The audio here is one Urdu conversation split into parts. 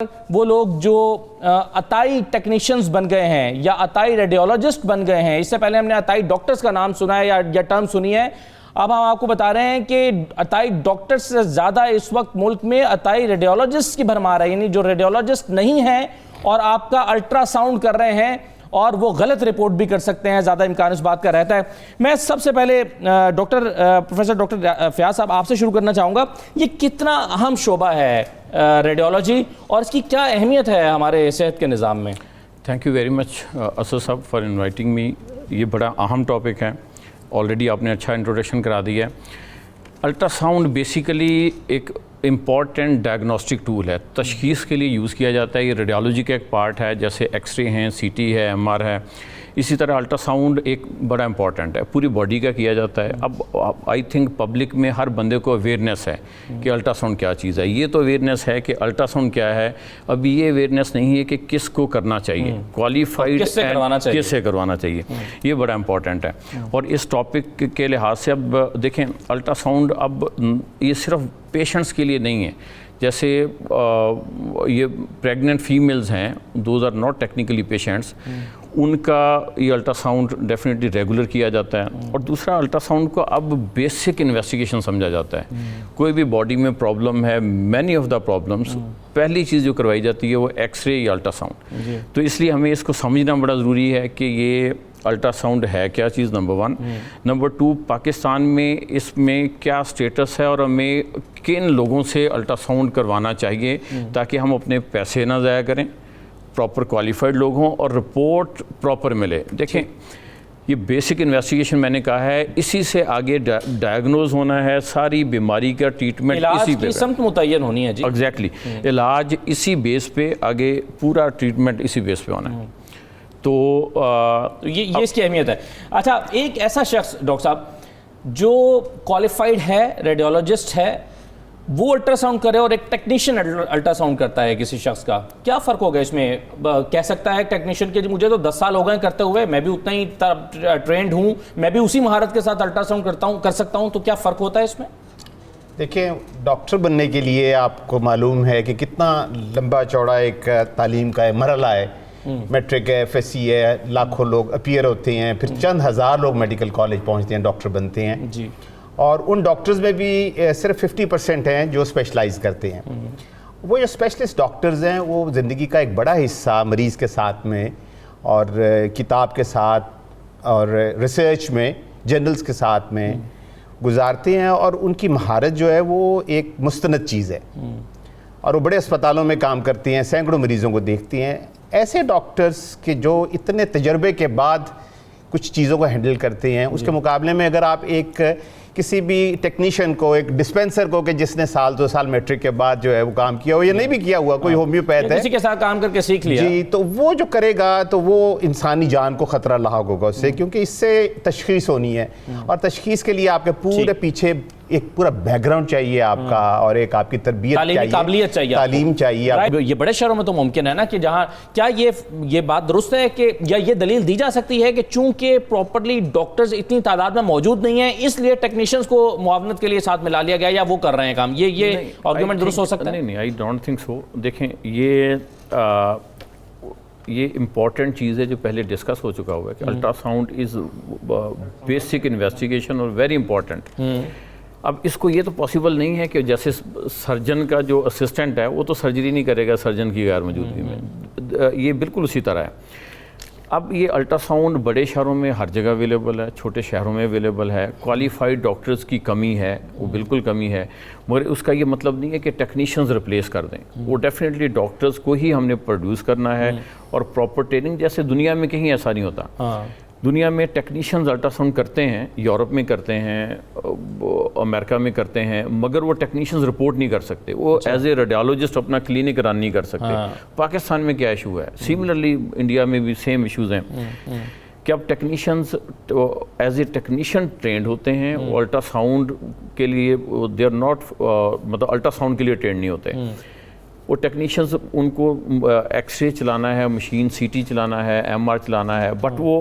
وہ لوگ جو عطائی ٹیکنیشنز بن گئے ہیں یا عطائی ریڈیولوجسٹ بن گئے ہیں، اس سے پہلے ہم نے عطائی ڈاکٹرز کا نام سنا ہے یا ٹرم سنی ہے، اب ہم آپ کو بتا رہے ہیں کہ عطائی ڈاکٹرز سے زیادہ اس وقت ملک میں عطائی ریڈیولوجسٹ کی بھرمار ہے، یعنی جو ریڈیولوجسٹ نہیں ہیں اور آپ کا الٹرا ساؤنڈ کر رہے ہیں اور وہ غلط رپورٹ بھی کر سکتے ہیں، زیادہ امکان اس بات کا رہتا ہے۔ میں سب سے پہلے پروفیسر ڈاکٹر فیاض صاحب آپ سے شروع کرنا چاہوں گا، یہ کتنا اہم شعبہ ہے ریڈیولوجی اور اس کی کیا اہمیت ہے ہمارے صحت کے نظام میں؟ Thank you very much Asad صاحب فار انوائٹنگ می۔ یہ بڑا اہم ٹاپک ہے، آلریڈی آپ نے اچھا انٹروڈکشن کرا دیا ہے۔ الٹرا ساؤنڈ بیسیکلی ایک امپورٹنٹ ڈائگنوسٹک ٹول ہے، تشخیص کے لیے یوز کیا جاتا ہے۔ یہ ریڈیولوجی کا ایک پارٹ ہے، جیسے ایکس رے ہیں، سی ٹی ہے، ایم آر ہے، اسی طرح الٹرا ساؤنڈ ایک بڑا امپورٹنٹ ہے، پوری باڈی کا کیا جاتا ہے۔ اب آئی تھنک پبلک میں ہر بندے کو اویئرنیس ہے کہ الٹرا ساؤنڈ کیا چیز ہے، یہ تو اویئرنیس ہے کہ الٹرا ساؤنڈ کیا ہے، ابھی یہ اویئرنیس نہیں ہے کہ کس کو کرنا چاہیے، کوالیفائڈ کس سے کروانا چاہیے، یہ بڑا امپورٹنٹ ہے۔ اور اس ٹاپک کے لحاظ سے اب دیکھیں الٹرا ساؤنڈ اب یہ صرف پیشنٹس کے لیے نہیں ہے، جیسے یہ پریگننٹ فیمیلز ہیں، those are not technically patients, ان کا یہ الٹرا ساؤنڈ ڈیفینیٹلی ریگولر کیا جاتا ہے۔ اور دوسرا الٹرا ساؤنڈ کو اب بیسک انویسٹیگیشن سمجھا جاتا ہے۔ کوئی بھی باڈی میں پرابلم ہے، مینی آف دا پرابلمس، پہلی چیز جو کروائی جاتی ہے وہ ایکس رے یا الٹرا ساؤنڈ۔ تو اس لیے ہمیں اس کو سمجھنا بڑا ضروری ہے کہ یہ الٹرا ساؤنڈ ہے کیا چیز، نمبر 1۔ نمبر 2، پاکستان میں اس میں کیا سٹیٹس ہے اور ہمیں کن لوگوں سے الٹرا ساؤنڈ کروانا چاہیے تاکہ ہم اپنے پیسے نہ ضائع کریں، پراپر کوالیفائڈ لوگ ہوں اور رپورٹ پراپر ملے۔ دیکھیں یہ بیسک انویسٹیگیشن میں نے کہا ہے، اسی سے آگے ڈائیگنوز ہونا ہے، ساری بیماری کا ٹریٹمنٹ اسی پہ، سمت متعین ہونی ہے۔ جی ایگزیکٹلی، علاج اسی بیس پہ، آگے پورا ٹریٹمنٹ اسی بیس پہ ہونا ہے۔ تو یہ اس کی اہمیت ہے۔ اچھا، ایک ایسا شخص ڈاکٹر صاحب جو کوالیفائڈ ہے، ریڈیولوجسٹ ہے، وہ الٹرا ساؤنڈ کرے اور ایک ٹیکنیشین الٹرا ساؤنڈ کرتا ہے کسی شخص کا، کیا فرق ہوگا اس میں؟ کہہ سکتا ہے ٹیکنیشین کہ مجھے تو 10 سال ہو گئے کرتے ہوئے، میں بھی اتنا ہی ٹرینڈ ہوں، میں بھی اسی مہارت کے ساتھ الٹرا ساؤنڈ کر سکتا ہوں، تو کیا فرق ہوتا ہے اس میں؟ دیکھیں، ڈاکٹر بننے کے لیے آپ کو معلوم ہے کہ کتنا لمبا چوڑا ایک تعلیم کا مرحلہ ہے۔ میٹرک ہے، ایف ایس سی ہے، لاکھوں لوگ اپیئر ہوتے ہیں، پھر چند ہزار لوگ میڈیکل کالج پہنچتے ہیں، ڈاکٹر بنتے ہیں۔ جی، اور ان ڈاکٹرز میں بھی صرف 50% ہیں جو اسپیشلائز کرتے ہیں۔ وہ جو اسپیشلسٹ ڈاکٹرز ہیں وہ زندگی کا ایک بڑا حصہ مریض کے ساتھ میں اور کتاب کے ساتھ اور ریسرچ میں، جرنلز کے ساتھ میں گزارتے ہیں، اور ان کی مہارت جو ہے وہ ایک مستند چیز ہے، اور وہ بڑے اسپتالوں میں کام کرتے ہیں، سینکڑوں مریضوں کو دیکھتے ہیں۔ ایسے ڈاکٹرز کے جو اتنے تجربے کے بعد کچھ چیزوں کو ہینڈل کرتے ہیں، اس کے مقابلے میں اگر آپ ایک کسی بھی ٹیکنیشین کو، ایک ڈسپینسر کو کہ جس نے سال 2 سال میٹرک کے بعد جو ہے وہ کام کیا ہو یا نہیں بھی کیا ہوا، کوئی ہومیوپیتھ ہے، کسی کے ساتھ کام کر کے سیکھ لیا، جی، تو وہ جو کرے گا تو وہ انسانی جان کو خطرہ لاحق ہوگا اس سے، کیونکہ اس سے تشخیص ہونی ہے، اور تشخیص کے لیے آپ کے پورے پیچھے ایک پورا بیک گراؤنڈ چاہیے آپ کا، اور ایک آپ کی تربیت چاہیے، قابلیت چاہیے، تعلیم چاہیے۔ یہ بڑے شہروں میں تو ممکن ہے نا کہ جہاں، کیا یہ بات درست ہے کہ یا یہ دلیل دی جا سکتی ہے کہ چونکہ پراپرلی ڈاکٹرز اتنی تعداد میں موجود نہیں ہیں اس لیے ٹیکنیشینز کو معاونت کے لیے ساتھ ملا لیا گیا، یا وہ کر رہے ہیں کام؟ یہ آرگومنٹ درست ہو سکتا ہے؟ نہیں، آئی ڈونٹ تھنک سو۔ دیکھیں یہ امپورٹنٹ چیز ہے جو پہلے ڈسکس ہو چکا ہوا ہے کہ ultra sound is basic investigation اور ویری امپورٹنٹ۔ اب اس کو یہ تو پاسبل نہیں ہے کہ جیسے سرجن کا جو اسسٹنٹ ہے وہ تو سرجری نہیں کرے گا سرجن کی غیر موجودگی میں، یہ بالکل اسی طرح ہے۔ اب یہ الٹرا ساؤنڈ بڑے شہروں میں ہر جگہ اویلیبل ہے، چھوٹے شہروں میں اویلیبل ہے، کوالیفائڈ ڈاکٹرز کی کمی ہے، وہ بالکل کمی ہے، مگر اس کا یہ مطلب نہیں ہے کہ ٹیکنیشینز ریپلیس کر دیں، وہ ڈیفینیٹلی ڈاکٹرز کو ہی ہم نے پروڈیوس کرنا ہے، اور پراپر ٹریننگ، جیسے دنیا میں کہیں ایسا نہیں ہوتا۔ دنیا میں ٹیکنیشینز الٹرا ساؤنڈ کرتے ہیں، یورپ میں کرتے ہیں، امریکہ میں کرتے ہیں، مگر وہ ٹیکنیشینز رپورٹ نہیں کر سکتے، وہ ایز اے ریڈیولوجسٹ اپنا کلینک رن نہیں کر سکتے۔ پاکستان میں کیا ایشو ہے؟ سملرلی انڈیا میں بھی سیم ایشوز ہیں کہ اب technicians as a technician trained ہوتے ہیں، الٹرا ساؤنڈ کے لیے دے آر ناٹ، مطلب الٹرا ساؤنڈ کے لیے ٹرینڈ نہیں ہوتے۔ وہ ٹیکنیشینز ان کو ایکس رے چلانا ہے, مشین سی ٹی چلانا ہے, ایم آر چلانا ہے, بٹ وہ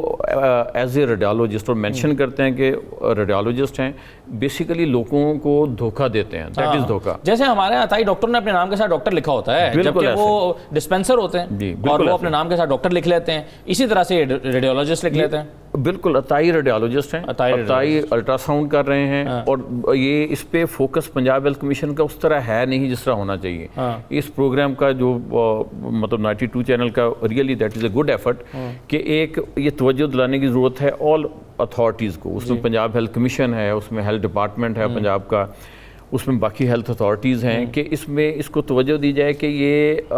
ایز اے ریڈیالوجسٹ, اور مینشن کرتے ہیں کہ ریڈیالوجسٹ ہیں, بیسیکلی لوگوں کو دھوکہ دیتے ہیں, دیٹ از دھوکہ. جیسے ہمارے یہاں عطائی ڈاکٹر نے اپنے نام کے ساتھ ڈاکٹر لکھا ہوتا ہے, جبکہ وہ ڈسپینسر ہوتے ہیں اور وہ اپنے نام کے ساتھ ڈاکٹر لکھ لیتے ہیں, اسی طرح سے ریڈیولوجسٹ لکھ لیتے ہیں. بالکل, عطائی ریڈیالوجسٹ ہیں, عطائی الٹرا ساؤنڈ کر رہے ہیں, اور یہ اس پہ فوکس پنجاب ہیلتھ کمیشن کا اس طرح ہے نہیں جس طرح ہونا چاہیے. اس پروگرام کا جو مطلب 92 چینل کا really that is a good effort کہ ایک یہ توجہ دلانے کی ضرورت ہے آل اتھارٹیز کو. اس میں پنجاب ہیلتھ کمیشن ہے, اس میں ہیلتھ ڈپارٹمنٹ ہے پنجاب کا, اس میں باقی ہیلتھ اتھارٹیز ہیں, کہ اس میں اس کو توجہ دی جائے کہ یہ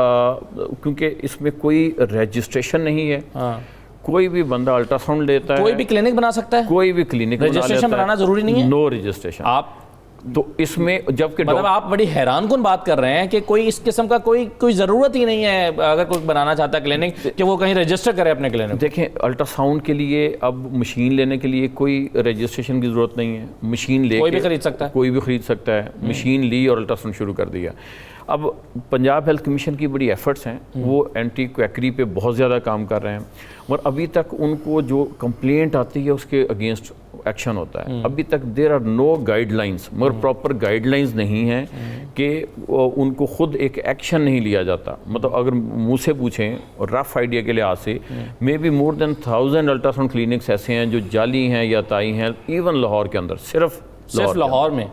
کیونکہ اس میں کوئی رجسٹریشن نہیں ہے. کوئی بھی بندہ الٹرا ساؤنڈ لیتا ہے, کوئی بھی کلینک بنا سکتا ہے, کوئی بھی کلینک رجسٹریشن بنانا ضروری نہیں ہے, نو رجسٹریشن. آپ تو اس میں جب کہ مطلب آپ بڑی حیران کن بات کر رہے ہیں کہ کوئی اس قسم کا کوئی ضرورت ہی نہیں ہے اگر کوئی بنانا چاہتا ہے کلینک کہ وہ کہیں رجسٹر کرے اپنے کلینک. دیکھیں, الٹرا ساؤنڈ کے لیے اب مشین لینے کے لیے کوئی رجسٹریشن کی ضرورت نہیں ہے. مشین لے کوئی بھی خرید سکتا ہے, کوئی بھی خرید سکتا ہے. مشین لی اور الٹرا ساؤنڈ شروع کر دیا. اب پنجاب ہیلتھ کمیشن کی بڑی ایفرٹس ہیں, وہ اینٹی کویکری پہ بہت زیادہ کام کر رہے ہیں, اور ابھی تک ان کو جو کمپلینٹ آتی ہے اس کے اگینسٹ ایکشن ہوتا ہے. ابھی تک there are no guidelines, مگر پراپر گائیڈ لائنس نہیں ہیں کہ ان کو خود ایک ایکشن نہیں لیا جاتا. مطلب اگر منہ سے پوچھیں اور رف آئیڈیا کے لحاظ سے may be more than 1000 ultrasound clinics ایسے ہیں جو جعلی ہیں یا تائی ہیں, ایون لاہور کے اندر, صرف لاہور میں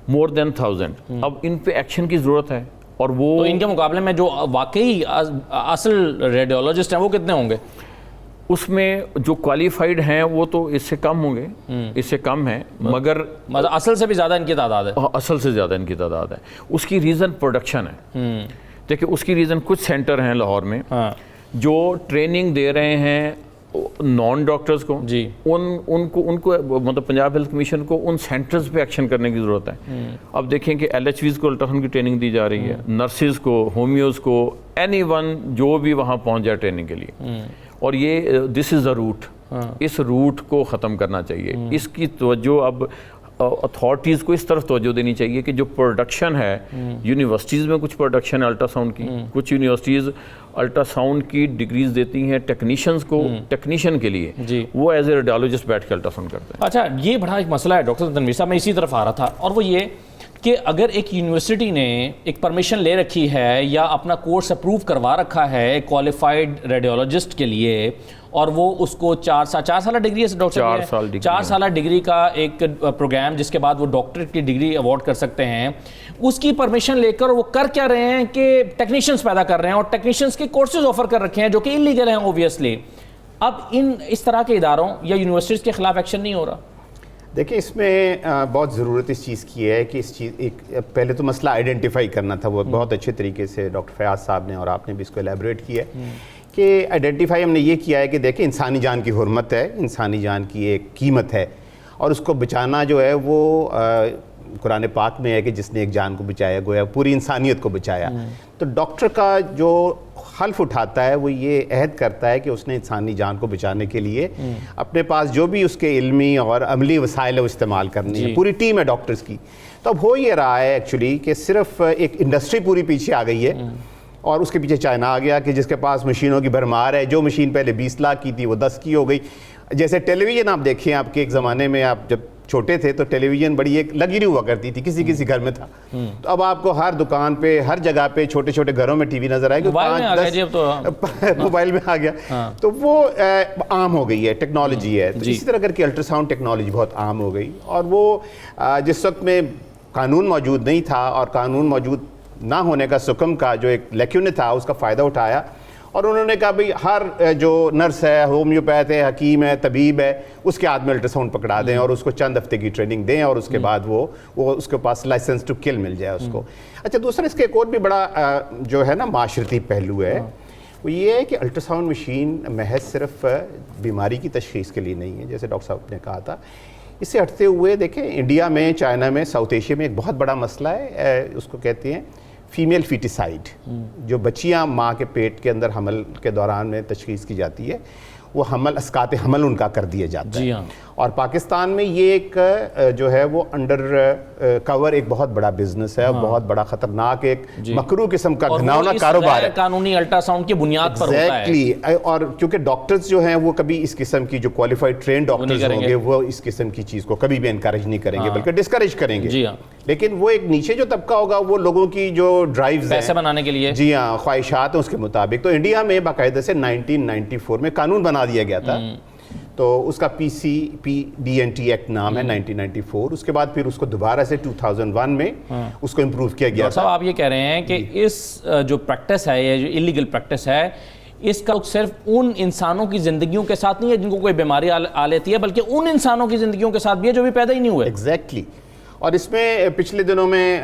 مور دین 1000. اب ان پہ ایکشن کی ضرورت ہے, اور وہ تو ان کے مقابلے میں جو واقعی اصل ریڈیولوجسٹ ہیں وہ کتنے ہوں گے؟ اس میں جو کوالیفائڈ ہیں وہ تو اس سے کم ہوں گے, اس سے کم ہیں, مگر اصل سے بھی زیادہ ان کی تعداد ہے. اصل سے زیادہ ان کی تعداد ہے. اس کی ریزن پروڈکشن ہے. دیکھیں, اس کی ریزن کچھ سینٹر ہیں لاہور میں جو ٹریننگ دے رہے ہیں نان ڈاکٹرز کو. جی, ان کو مطلب پنجاب ہیلتھ کمیشن کو ان سینٹرز پہ ایکشن کرنے کی ضرورت ہے. اب دیکھیں کہ ایل ایچ ویز کو الٹراساؤنڈ کی ٹریننگ دی جا رہی ہے, نرسز کو, ہومیوز کو, اینی ون جو بھی وہاں پہنچ جائے ٹریننگ کے لیے. اور یہ دس از اے روٹ, اس روٹ کو ختم کرنا چاہیے. اس کی توجہ اب اتھارٹیز کو اس طرف توجہ دینی چاہیے کہ جو پروڈکشن ہے, یونیورسٹیز میں کچھ پروڈکشن ہے الٹرا ساؤنڈ کی, کچھ یونیورسٹیز الٹرا ساؤنڈ کی ڈگریز دیتی ہیں ٹیکنیشینز کو, ٹیکنیشین کے لیے, وہ ایز اے ریڈیالوجسٹ بیٹھ کے الٹرا ساؤنڈ کرتے ہیں. اچھا, یہ بڑا ایک مسئلہ ہے ڈاکٹر تنویر صاحب, میں اسی طرف آ رہا تھا, اور وہ یہ کہ اگر ایک یونیورسٹی نے ایک پرمیشن لے رکھی ہے یا اپنا کورس اپروو کروا رکھا ہے ایک کوالیفائڈ ریڈیولوجسٹ کے لیے, اور وہ اس کو 4 سالہ ڈگری ہے ڈاکٹر صاحب, 4 سالہ ڈگری کا ایک پروگرام جس کے بعد وہ ڈاکٹریٹ کی ڈگری ایوارڈ کر سکتے ہیں, اس کی پرمیشن لے کر وہ کر کیا رہے ہیں کہ ٹیکنیشینز پیدا کر رہے ہیں, اور ٹیکنیشینز کے کورسز آفر کر رکھے ہیں جو کہ انلیگل ہیں اوبویسلی. اب اس طرح کے اداروں یا یونیورسٹیز کے خلاف ایکشن نہیں ہو رہا؟ دیکھیں, اس میں بہت ضرورت اس چیز کی ہے کہ اس چیز ایک پہلے تو مسئلہ آئیڈینٹیفائی کرنا تھا. وہ بہت اچھے طریقے سے ڈاکٹر فیاض صاحب نے اور آپ نے بھی اس کو ایلیبریٹ کیا ہے کہ آئیڈینٹیفائی ہم نے یہ کیا ہے کہ دیکھیں, انسانی جان کی حرمت ہے, انسانی جان کی ایک قیمت ہے, اور اس کو بچانا جو ہے وہ قرآن پاک میں ہے کہ جس نے ایک جان کو بچایا گویا پوری انسانیت کو بچایا. تو ڈاکٹر کا جو حلف اٹھاتا ہے وہ یہ عہد کرتا ہے کہ اس نے انسانی جان کو بچانے کے لیے اپنے پاس جو بھی اس کے علمی اور عملی وسائل وہ استعمال کرنی ہے. پوری ٹیم ہے ڈاکٹرز کی. تو اب ہو یہ رہا ہے ایکچولی کہ صرف ایک انڈسٹری پوری پیچھے آ گئی ہے, اور اس کے پیچھے چائنا آ گیا کہ جس کے پاس مشینوں کی بھرمار ہے. جو مشین پہلے 20 لاکھ کی تھی وہ 10 کی ہو گئی. جیسے ٹیلی ویژن آپ دیکھیں, آپ کے ایک زمانے میں آپ جب چھوٹے تھے تو ٹیلی ویژن بڑی ایک لگی ہوا کرتی تھی, کسی گھر میں تھا. تو اب آپ کو ہر دکان پہ, ہر جگہ پہ, چھوٹے چھوٹے گھروں میں ٹی وی نظر آئے گی. موبائل میں آ گیا, تو وہ عام ہو گئی ہے, ٹیکنالوجی ہے. تو اسی طرح کر کے الٹرا ساؤنڈ ٹیکنالوجی بہت عام ہو گئی, اور وہ جس وقت میں قانون موجود نہیں تھا اور قانون موجود نہ ہونے کا سکم کا جو ایک لیکیون تھا اس کا فائدہ اٹھایا, اور انہوں نے کہا بھئی ہر جو نرس ہے, ہومیوپیتھ ہے, حکیم ہے, طبیب ہے, اس کے ہاتھ میں الٹرا ساؤنڈ پکڑا دیں اور اس کو چند ہفتے کی ٹریننگ دیں, اور اس کے بعد وہ اس کے پاس لائسنس ٹو کل مل جائے اس کو. اچھا, دوسرا اس کے ایک اور بھی بڑا جو ہے نا معاشرتی پہلو ہے, وہ یہ ہے کہ الٹرا ساؤنڈ مشین محض صرف بیماری کی تشخیص کے لیے نہیں ہے, جیسے ڈاکٹر صاحب نے کہا تھا. اس سے ہٹتے ہوئے دیکھیں, انڈیا میں, چائنا میں, ساؤتھ ایشیا میں ایک بہت بڑا مسئلہ ہے, اس کو کہتے ہیں فیمیل فیٹیسائڈ. جو بچیاں ماں کے پیٹ کے اندر حمل کے دوران میں تشخیص کی جاتی ہے, وہ حمل اسقاط حمل ان کا کر دیا جاتا ہے. اور پاکستان میں یہ ایک جو ہے وہ انڈر کور ایک بہت بڑا بزنس ہے، بہت بڑا خطرناک ایک مکروہ قسم کا گھناؤنا کاروبار ہے، قانونی الٹرا ساؤنڈ کی بنیاد پر ہوتا ہے، اور کیونکہ ڈاکٹرز جو ہیں وہ کبھی اس قسم کی جو کوالیفائڈ ٹرین ڈاکٹرز ہوں گے وہ اس قسم کی چیز کو کبھی بھی انکریج نہیں کریں گے بلکہ ڈسکریج کریں گے، لیکن وہ ایک نیچے جو طبقہ ہوگا وہ لوگوں کی جو ڈرائیوز ہیں پیسے بنانے کے لیے، جی ہاں، خواہشات ہیں اس کے مطابق. تو انڈیا میں باقاعدہ سے 1994 میں قانون بنا دیا گیا تھا، تو اس کا PCPDNT ایکٹ نام ہے 1994. اس کے بعد پھر اس کو دوبارہ سے 2001 میں اس کو امپروو کیا گیا تھا. آپ یہ کہہ رہے ہیں کہ اس جو پریکٹس ہے، یہ جو ایلیگل پریکٹس ہے، اس کا صرف ان انسانوں کی زندگیوں کے ساتھ نہیں ہے جن کو کوئی بیماری آ لیتی ہے، بلکہ ان انسانوں کی زندگیوں کے ساتھ بھی ہے جو بھی پیدا ہی نہیں ہوئے. ایگزیکٹلی. اور اس میں پچھلے دنوں میں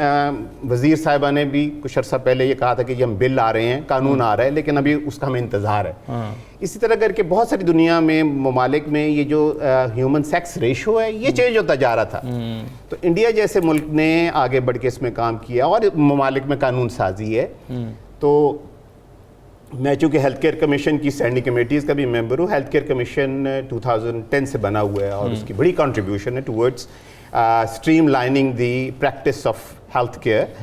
وزیر صاحبہ نے بھی کچھ عرصہ پہلے یہ کہا تھا کہ یہ ہم بل آ رہے ہیں، قانون آ رہا ہے، لیکن ابھی اس کا ہمیں انتظار ہے. اسی طرح کر کے بہت ساری دنیا میں ممالک میں یہ جو ہیومن سیکس ریشو ہے یہ چینج ہوتا جا رہا تھا. تو انڈیا جیسے ملک نے آگے بڑھ کے اس میں کام کیا اور ممالک میں قانون سازی ہے. تو میں چونکہ ہیلتھ کیئر کمیشن کی اسٹینڈنگ کمیٹیز کا بھی ممبر ہوں. ہیلتھ کیئر کمیشن 2010 سے بنا ہوا ہے اور اس کی بڑی کنٹریبیوشن ہے towards streamlining the practice of healthcare.